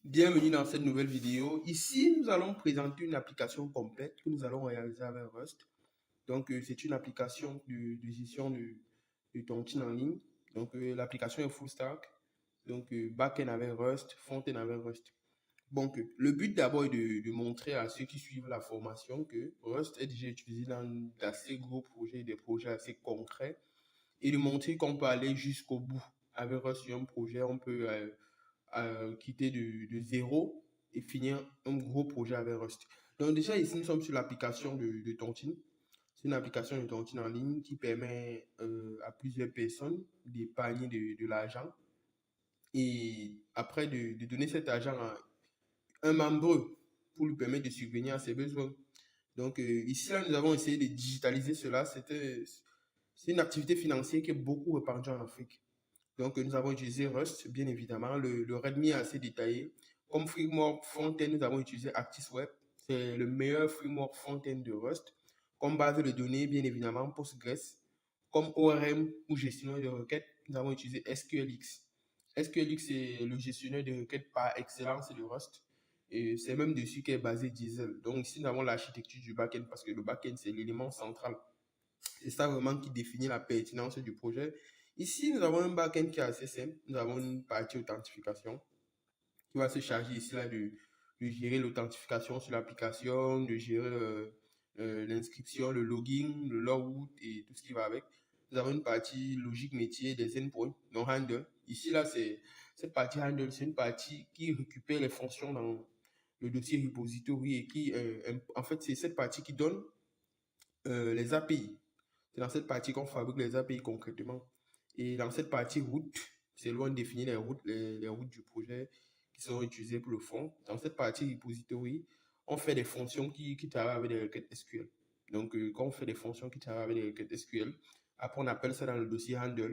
Bienvenue dans cette nouvelle vidéo. Ici, nous allons présenter une application complète que nous allons réaliser avec Rust. Donc, c'est une application de gestion de tontine en ligne. Donc, l'application est full stack. Donc, back-end avec Rust, front-end avec Rust. Donc, le but d'abord est de montrer à ceux qui suivent la formation que Rust est déjà utilisé dans d'assez gros projets, des projets assez concrets, et de montrer qu'on peut aller jusqu'au bout. Avec Rust sur un projet, on peut quitter de zéro et finir un gros projet avec Rust. Donc déjà ici, nous sommes sur l'application de Tontine. C'est une application de Tontine en ligne qui permet à plusieurs personnes d'épargner de l'argent et après de donner cet argent à un membre pour lui permettre de subvenir à ses besoins. Donc ici, là, nous avons essayé de digitaliser cela. C'est une activité financière qui est beaucoup répandue en Afrique. Donc, nous avons utilisé Rust, bien évidemment. Le README est assez détaillé. Comme framework front-end, nous avons utilisé ActiveWeb. C'est le meilleur framework front-end de Rust. Comme base de données, bien évidemment, Postgres. Comme ORM ou gestionnaire de requêtes, nous avons utilisé SQLX. SQLX, c'est le gestionnaire de requêtes par excellence de Rust. Et c'est même dessus qu'est basé Diesel. Donc, ici, nous avons l'architecture du backend parce que le backend, c'est l'élément central. C'est ça vraiment qui définit la pertinence du projet. Ici, nous avons un backend qui est assez simple. Nous avons une partie authentification qui va se charger ici là de gérer l'authentification sur l'application, de gérer l'inscription, le login, le logout et tout ce qui va avec. Nous avons une partie logique métier des endpoints, donc handle. Ici là, cette partie handle, c'est une partie qui récupère les fonctions dans le dossier repository et qui, en fait, c'est cette partie qui donne les API. C'est dans cette partie qu'on fabrique les API concrètement. Et dans cette partie route, c'est loin de définir les routes du projet qui seront utilisées pour le front. Dans cette partie repository, on fait des fonctions qui travaillent avec des requêtes SQL. Donc, quand on fait des fonctions qui travaillent avec des requêtes SQL, après on appelle ça dans le dossier handle.